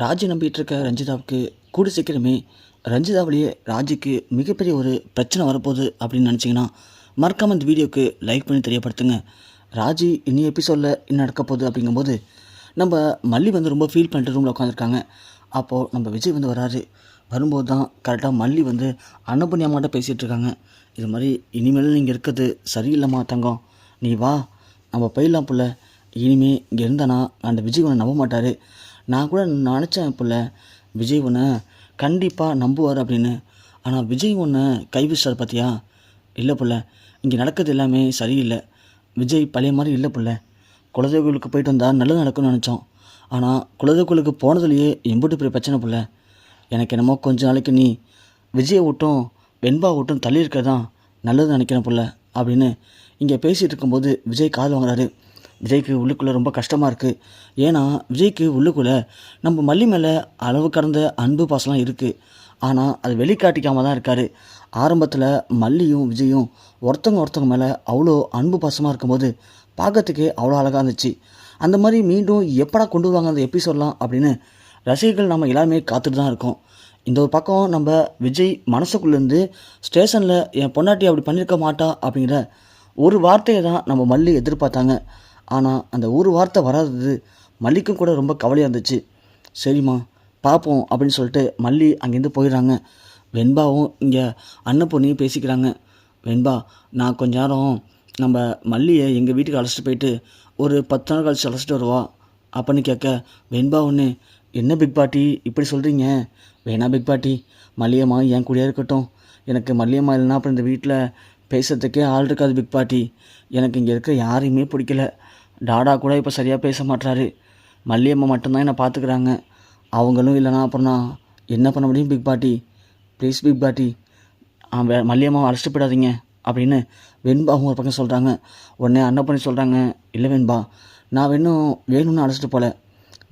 ராஜை நம்பிட்டு இருக்க ரஞ்சிதாவுக்கு கூடி சீக்கிரமே ரஞ்சிதாவிலேயே ராஜிக்கு மிகப்பெரிய ஒரு பிரச்சனை வரப்போகுது அப்படின்னு நினச்சிங்கன்னா மறக்காமல் இந்த வீடியோவுக்கு லைக் பண்ணி தெரியப்படுத்துங்க. ராஜி இனி எபிசோடில் என்ன நடக்க போகுது அப்படிங்கும்போது நம்ம மல்லி வந்து ரொம்ப ஃபீல் பண்ணிட்டு ரூமில் உட்காந்துருக்காங்க. அப்போது நம்ம விஜய் வந்து வராரு. வரும்போது தான் கரெக்டாக மல்லி வந்து அன்னபுண்ணியம்மாட்ட பேசிகிட்டு இருக்காங்க. இது மாதிரி இனிமேல் நீங்கள் இருக்கிறது சரியில்லைம்மா தங்கம், நீ வா நம்ம போயிடலாம் புள்ள. இனிமே இங்கே இருந்தானா அந்த விஜய் உன்னை நம்ப மாட்டார். நான் கூட நினச்சேன் புள்ள விஜய் உன்னை கண்டிப்பாக நம்புவார் அப்படின்னு. ஆனால் விஜய் உன்னை கைவிச்சார் பார்த்தியா? இல்லை புள்ள, இங்கே நடக்கிறது எல்லாமே சரியில்லை. விஜய் பழைய மாதிரி இல்லை புள்ள. குலதெய்வங்களுக்கு போயிட்டு வந்தால் நல்லது நடக்கும்னு நினச்சோம். ஆனால் குலதெய்வங்களுக்கு போனதுலேயே எம்பிட்டு பெரிய பிரச்சனை புள்ள. எனக்கு என்னமோ கொஞ்ச நாளைக்கு நீ விஜயை விட்டும் வெண்பா விட்டும் தள்ளி இருக்கதான் நல்லது நினைக்கிறேன் புள்ள அப்படின்னு இங்கே பேசிகிட்டு இருக்கும்போது விஜய் கால் வாங்குறாரு. விஜய்க்கு உள்ளுக்குள்ளே ரொம்ப கஷ்டமாக இருக்குது. ஏன்னா விஜய்க்கு உள்ளுக்குள்ளே நம்ம மல்லி மேலே அளவு கடந்த அன்பு பாசலாம் இருக்குது. ஆனால் அது வெளிக்காட்டிக்காமல் தான் இருக்கார். ஆரம்பத்தில் மல்லியும் விஜயும் ஒருத்தவங்க மேலே அவ்வளோ அன்பு பாசமாக இருக்கும்போது பார்க்கறதுக்கே அவ்வளோ அழகாக இருந்துச்சு. அந்த மாதிரி மீண்டும் எப்படா கொண்டு வருவாங்க அந்த எபிசோடலாம் அப்படின்னு ரசிகர்கள் நம்ம எல்லாருமே காத்துட்டு தான் இருக்கோம். இந்த ஒரு பக்கம் நம்ம விஜய் மனசுக்குள்ளேருந்து ஸ்டேஷனில் என் பொண்டாட்டி அப்படி பண்ணியிருக்க மாட்டா அப்படிங்கிற ஒரு வார்த்தையை தான் நம்ம மல்லி எதிர்பார்த்தாங்க. ஆனால் அந்த ஒரு வார்த்தை வராதது மல்லிக்கும் கூட ரொம்ப கவலையாக இருந்துச்சு. சரிம்மா பார்ப்போம் அப்படின்னு சொல்லிட்டு மல்லி அங்கேருந்து போயிடுறாங்க. வெண்பாவும் இங்கே அன்னப்பொண்ணையும் பேசிக்கிறாங்க. வெண்பா, நான் கொஞ்ச நேரம் நம்ம மல்லியை எங்கள் வீட்டுக்கு அழைச்சிட்டு போயிட்டு ஒரு 10 நாள் கழிச்சு அழைச்சிட்டு வருவா அப்படின்னு கேட்க, வெண்பா ஒன்று, என்ன பிக் பாட்டி இப்படி சொல்கிறீங்க? வேணா பிக் பாட்டி, மல்லியம்மா என் கூடயே இருக்கட்டும். எனக்கு மல்லியம்மா இல்லைன்னா அப்புறம் இந்த வீட்டில் பேசுறதுக்கே ஆள் இருக்காது பிக் பாட்டி. எனக்கு இங்கே இருக்க யாரையுமே பிடிக்கல. டாடா கூட இப்போ சரியாக பேச மாட்டாரு. மல்லியம்மா மட்டும்தான் என்னை பார்த்துக்கிறாங்க. அவங்களும் இல்லைனா அப்புறம் நான் என்ன பண்ண முடியும் பிக் பாட்டி? ப்ளீஸ் பிக் பாட்டி, மல்லியம்மாவை அழைச்சிட்டு போயிடாதீங்க அப்படின்னு வெண்பாவும் ஒரு பக்கம் சொல்கிறாங்க. உடனே அன்னப்பண்ணி சொல்கிறாங்க, இல்லை வெண்பா, நான் வேணும்னு அழைச்சிட்டு போகல.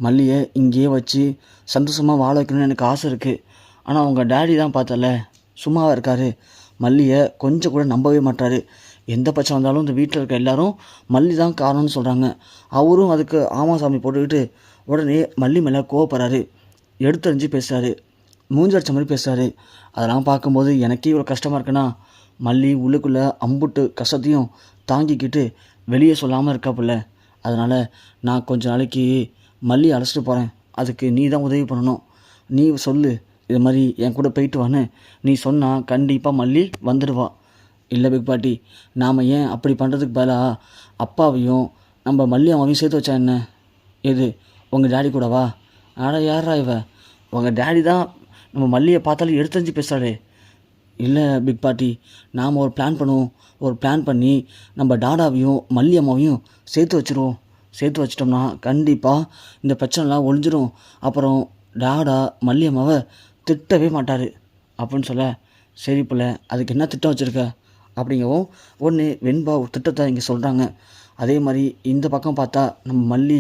மல்லியை இங்கேயே வச்சு சந்தோஷமாக வாழ வைக்கணும்னு எனக்கு ஆசை இருக்குது. ஆனால் உங்கள் டேடி தான் பார்த்தல சும்மாவாக இருக்கார். மல்லியை கொஞ்சம் கூட நம்பவே மாட்டார். எந்த பட்சம் வந்தாலும் இந்த வீட்டில் இருக்க எல்லாரும் மல்லி தான் காரணம்னு சொல்கிறாங்க. அவரும் அதுக்கு ஆமாசாமி போட்டுக்கிட்டு உடனே மல்லி மேலே கோவப்படுறாரு. எடுத்தறிஞ்சு பேசுகிறாரு, மூஞ்சி அடிச்ச மாதிரி பேசுகிறாரு. அதெல்லாம் பார்க்கும்போது எனக்கே இவ்வளோ கஷ்டமாக இருக்குன்னா மல்லி உள்ளுக்குள்ளே அம்புட்டு கஷ்டத்தையும் தாங்கிக்கிட்டு வெளியே சொல்லாமல் இருக்கா புள்ள. அதனால் நான் கொஞ்ச நாளைக்கு மல்லி அழைச்சிட்டு போகிறேன். அதுக்கு நீ தான் உதவி பண்ணணும். நீ சொல்லு, இது மாதிரி என் கூட போயிட்டு வான்னு நீ சொன்னால் கண்டிப்பாக மல்லி வந்துடுவா. இல்லை பிக் பாட்டி, நாம் ஏன் அப்படி பண்ணுறதுக்கு பதிலாக அப்பாவையும் நம்ம மல்லி அம்மாவையும் சேர்த்து வச்சா என்ன? எது உங்கள் டேடி கூடவா? ஆடா யாரா இவ? உங்கள் டேடி தான் நம்ம மல்லியை பார்த்தாலும் எடுத்தறிஞ்சு பேசுகிறாரு. இல்லை பிக் பாட்டி, நாம் ஒரு பிளான் பண்ணுவோம். ஒரு பிளான் பண்ணி நம்ம டாடாவையும் மல்லி அம்மாவையும் சேர்த்து வச்சுருவோம். சேர்த்து வச்சிட்டோம்னா கண்டிப்பாக இந்த பிரச்சனைலாம் ஒழிஞ்சிரும். அப்புறம் டாடா மல்லி அம்மாவை திட்டவே மாட்டார் அப்படின்னு சொல்ல, சரி பிள்ளை, அதுக்கு என்ன திட்டம் வச்சுருக்க அப்படிங்கவும் ஒன்று வெண்பா ஒரு திட்டத்தை இங்கே சொல்கிறாங்க. அதே மாதிரி இந்த பக்கம் பார்த்தா நம்ம மல்லி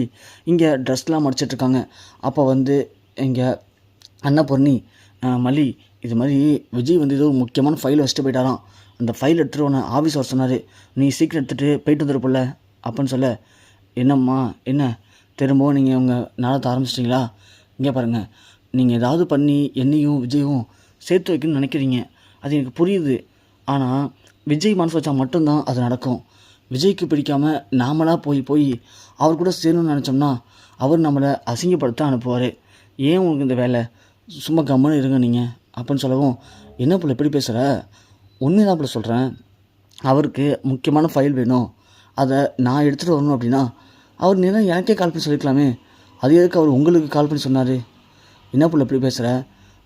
இங்கே ட்ரெஸ்லாம் மடிச்சிட்ருக்காங்க. அப்போ வந்து இங்கே அன்னபூர்ணி, மல்லி இது மாதிரி விஜய் வந்து ஏதோ முக்கியமான ஃபைல் வச்சுட்டு போயிட்டாராம். அந்த ஃபைல் எடுத்துகிட்டு உன்னை ஆஃபீஸ் வர சொன்னார். நீ சீக்கிரம் எடுத்துகிட்டு போயிட்டு வந்துருப்பில்ல அப்படின்னு சொல்ல, என்னம்மா என்ன திரும்பவும் நீங்கள் உங்கள் நாளத்தை ஆரம்பிச்சிட்டிங்களா? இங்கே பாருங்கள், நீங்கள் ஏதாவது பண்ணி என்னையும் விஜயும் சேர்த்து வைக்கணும்னு நினைக்கிறீங்க. அது எனக்கு புரியுது. ஆனால் விஜய் மனசு வச்சா மட்டும்தான் அது நடக்கும். விஜய்க்கு பிடிக்காமல் நாமளாக போய் அவர் கூட சேரணும்னு நினச்சோம்னா அவர் நம்மளை அசிங்கப்படுத்த அனுப்புவார். ஏன் உங்களுக்கு இந்த வேலை? சும்மா கம்முன்னு இருங்க நீங்கள் அப்படின்னு சொல்லவும், என்ன போல் எப்படி பேசுகிற? உண்மைதான் போல் சொல்கிறேன். அவருக்கு முக்கியமான ஃபைல் வேணும், அதை நான் எடுத்துகிட்டு வரணும் அப்படின்னா அவர் நேரம் எனக்கே கால் பண்ணி சொல்லிக்கலாமே. அது எதுக்கு அவர் உங்களுக்கு கால் பண்ணி சொன்னார்? என்ன போல் எப்படி பேசுகிற?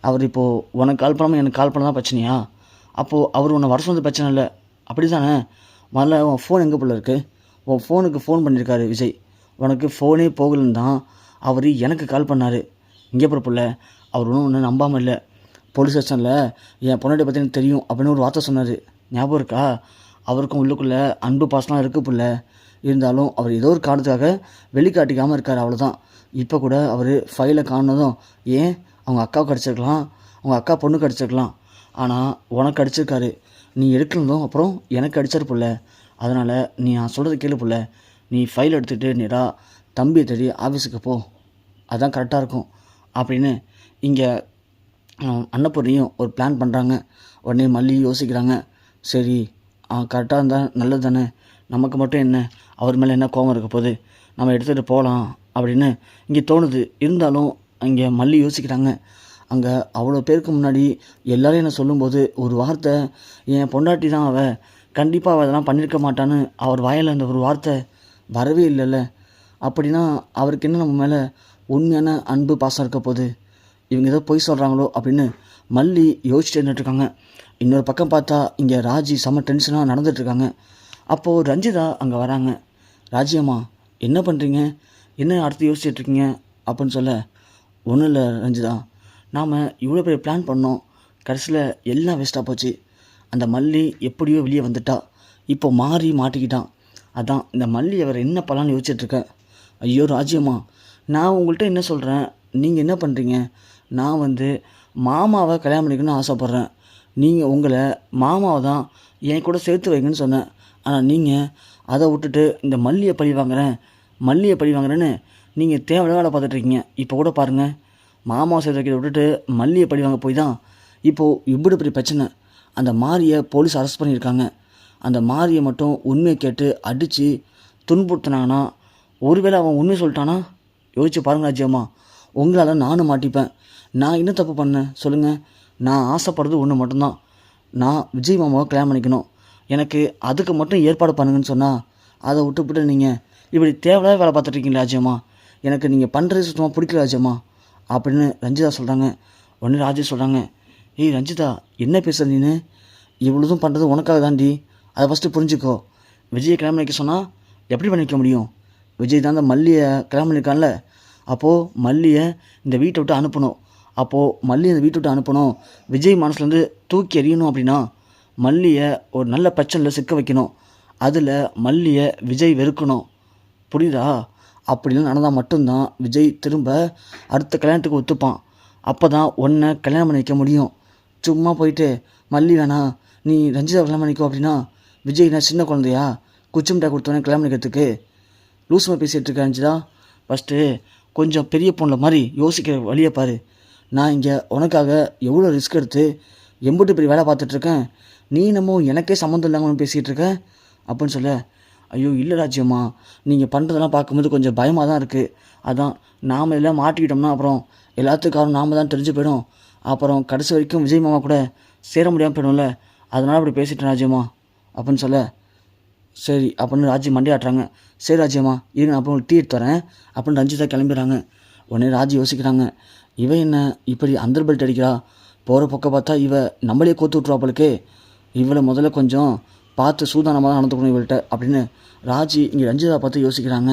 அவர் இப்போது உனக்கு கால் பண்ணாமல் எனக்கு கால் பண்ண தான் பிரச்சனையா? அப்போது அவர் உன்னை வர சொன்னது பிரச்சனை இல்லை அப்படி தானே? முதல்ல உன் ஃபோன் எங்கே போல் இருக்குது? உன் ஃபோனுக்கு ஃபோன் பண்ணியிருக்காரு விஜய். உனக்கு ஃபோனே போகலன்னு தான் அவர் எனக்கு கால் பண்ணார். இங்கே போல அவர் ஒன்றும் நம்பாமல் இல்லை. போலீஸ் ஸ்டேஷனில் என் பொண்ணாடி பற்றி எனக்கு தெரியும் அப்படின்னு ஒரு வார்த்தை சொன்னார். ஞாபகம் இருக்கா? அவருக்கும் உள்ளுக்குள்ளே அன்பு பாசலாம் இருக்குது புள்ள. இருந்தாலும் அவர் ஏதோ ஒரு காரணத்துக்காக வெளிக்காட்டிக்காமல் இருக்கார், அவ்வளோதான். இப்போ கூட அவர் ஃபைலை காணதும் ஏன் அவங்க அக்காவுக்கு அடிச்சிருக்கலாம், அவங்க அக்கா பொண்ணுக்கு அடிச்சிருக்கலாம். ஆனால் உனக்கு அடிச்சிருக்காரு. நீ எடுக்கலதும் அப்புறம் எனக்கு அடிச்சார் புள்ள. அதனால் நீ நான் சொல்கிறது கேளு புள்ள. நீ ஃபைல் எடுத்துகிட்டு நேராக தம்பியை தேடி ஆஃபீஸுக்கு போ, அதுதான் கரெக்டாக இருக்கும் அப்படின்னு இங்கே அன்னபூர்ணியும் ஒரு பிளான் பண்ணுறாங்க. உடனே மல்லி யோசிக்கிறாங்க. சரி கரெக்டாக இருந்தால் நல்லது தானே, நமக்கு மட்டும் என்ன, அவர் மேலே என்ன கோபம் இருக்க போகுது, நம்ம எடுத்துகிட்டு போகலாம் அப்படின்னு இங்கே தோணுது. இருந்தாலும் இங்கே மல்லி யோசிக்கிறாங்க. அங்கே அவ்வளோ பேருக்கு முன்னாடி எல்லோரும் என்ன சொல்லும்போது ஒரு வார்த்தை, என் பொண்டாட்டி தான் அவள், கண்டிப்பாக அவள் அதெல்லாம் பண்ணியிருக்க மாட்டான்னு அவர் வாயில் அந்த ஒரு வார்த்தை வரவே இல்லைல்ல. அப்படின்னா அவருக்கு என்ன நம்ம மேலே உண்மையான அன்பு பாசம் இருக்க போகுது, இவங்க ஏதோ பொய் சொல்கிறாங்களோ அப்படின்னு மல்லி யோசிச்சுட்டு இருந்துட்டுருக்காங்க. இன்னொரு பக்கம் பார்த்தா இங்கே ராஜி செம்ம டென்ஷனாக நடந்துகிட்ருக்காங்க. அப்போது ரஞ்சிதா அங்கே வராங்க. ராஜி அம்மா என்ன பண்ணுறீங்க, என்ன அடுத்து யோசிச்சுட்ருக்கீங்க அப்படின்னு சொல்ல, ஒன்றும் இல்லை ரஞ்சிதா, நாம் இவ்வளோ பெரிய பிளான் பண்ணோம், கடைசியில் எல்லாம் வேஸ்ட்டாக போச்சு. அந்த மல்லி எப்படியோ வெளியே வந்துட்டா, இப்போ மாட்டிக்கிட்டான். அதான் இந்த மல்லி அவர் என்ன பண்ணலான்னு யோசிச்சுட்ருக்கேன். ஐயோ ராஜ்யம்மா, நான் உங்கள்கிட்ட என்ன சொல்கிறேன், நீங்கள் என்ன பண்ணுறீங்க, நான் மாமாவை கல்யாணம் பண்ணிக்கணும்னு ஆசைப்பட்றேன். நீங்கள் உங்களை மாமாவை தான் என் கூட சேர்த்து வைங்கன்னு சொன்னேன். ஆனால் நீங்கள் அதை விட்டுட்டு இந்த மல்லியை பழி வாங்குறேன்னு நீங்கள் தேவையான வேலை பார்த்துட்ருக்கீங்க. இப்போ கூட பாருங்கள், மாமாவை சேர்த்து வைக்கிறத விட்டுட்டு மல்லியை பழி வாங்க போய் தான் இப்போது இப்படி பெரிய பிரச்சனை. அந்த மாரியை போலீஸ் அரெஸ்ட் பண்ணியிருக்காங்க. அந்த மாரியை மட்டும் உண்மையை கேட்டு அடித்து துன்புறுத்தினாங்கன்னா, ஒருவேளை அவன் உண்மையை சொல்லிட்டானா, யோசிச்சு பாருங்க ராஜ்யம்மா, உங்களால் நானும் மாட்டிப்பேன். நான் என்ன தப்பு பண்ணேன் சொல்லுங்கள். நான் ஆசைப்படுறது ஒன்று மட்டும்தான், நான் விஜய் மாமாவை கல்யாணம் பண்ணிக்கணும். எனக்கு அதுக்கு மட்டும் ஏற்பாடு பண்ணுங்கன்னு சொன்னால் அதை விட்டு நீங்கள் இப்படி தேவையில்லாத வேலை பார்த்துட்ருக்கீங்களா ராஜ்யம்மா, எனக்கு நீங்கள் பண்ணுறது சுத்தமாக பிடிக்கல ராஜ்யம்மா அப்படின்னு ரஞ்சிதா சொல்கிறாங்க. உடனே ராஜேஷ் சொல்கிறாங்க, ஏய் ரஞ்சிதா என்ன பேசுகிற நீனு, இவ்வளோதும் பண்ணுறது உனக்காக தாண்டி, அதை ஃபஸ்ட்டு புரிஞ்சுக்கோ. விஜயை கல்யாணம் பண்ணிக்க சொன்னால் எப்படி பண்ணிக்க முடியும், விஜய் தான் அந்த மல்லியை கல்யாணம் பண்ணியிருக்கான்ல, அப்போது மல்லியை இந்த வீட்டை விட்டு அனுப்பணும். அப்போது மல்லியை இந்த வீட்டை விட்டு அனுப்பணும், விஜய் மனசுலேருந்து தூக்கி எறியணும். அப்படின்னா மல்லியை ஒரு நல்ல பிரச்சனையில் சிக்க வைக்கணும், அதில் மல்லியை விஜய் வெறுக்கணும். புரியுதா? அப்படிலாம் நடந்தால் மட்டும்தான் விஜய் திரும்ப அடுத்த கல்யாணத்துக்கு ஒத்துப்பான். அப்போ தான் உன்னை கல்யாணம் பண்ணி வைக்க முடியும். சும்மா போயிட்டு மல்லி வேணாம் நீ ரஞ்சிதா கல்யாணம் பண்ணிக்கோ அப்படின்னா, விஜய் நான் சின்ன குழந்தையா குச்சி மிட்டாய் கொடுத்தோன்னே கல்யாணம் பண்ணிக்கிறதுக்கு லூசுமா பேசிகிட்டு இருக்க ரஞ்சிதா, ஃபஸ்ட்டு கொஞ்சம் பெரிய பொண்ணு மாதிரி யோசிக்கிற வழியை பாரு. நான் இங்கே உனக்காக எவ்வளோ ரிஸ்க் எடுத்து எம்பிட்டு பெரிய வேலை பார்த்துட்ருக்கேன், நீ நம்ம எனக்கே சம்மந்தம் இல்லாமல் பேசிகிட்டு இருக்க அப்படின்னு சொல்ல, ஐயோ இல்லை ராஜ்யம்மா, நீங்கள் பண்ணுறதெல்லாம் பார்க்கும்போது கொஞ்சம் பயமாக தான் இருக்குது. அதான் நாம் எல்லாம் மாட்டிக்கிட்டோம்னா அப்புறம் எல்லாத்துக்காரும் நாம் தான் தெரிஞ்சு போயிடும், அப்புறம் கடைசி வரைக்கும் விஜய் மாமா கூட சேர முடியாமல் போயிடும்ல, அதனால் அப்படி பேசிட்டேன் ராஜ்யம்மா அப்படின்னு சொல்ல, சரி அப்படின்னு ராஜி மண்டையாட்டுறாங்க. சரி ராஜ்யம்மா இருங்க, நான் அப்புறம் டீ எடுத்து வரேன் அப்படின்னு ரஞ்சிதா கிளம்பிடுறாங்க. உடனே ராஜி யோசிக்கிறாங்க, இவன் என்ன இப்படி அந்த பெல்ட் அடிக்கிறா, போகிற பக்கம் பார்த்தா இவ நம்மளே கோத்து விட்ருவாப்பளுக்கு, இவளை முதல்ல கொஞ்சம் பார்த்து சூதானமாக தான் நடந்துக்கணும் இவள்கிட்ட அப்படின்னு ராஜி இங்கே ரஞ்சிதா பார்த்து யோசிக்கிறாங்க.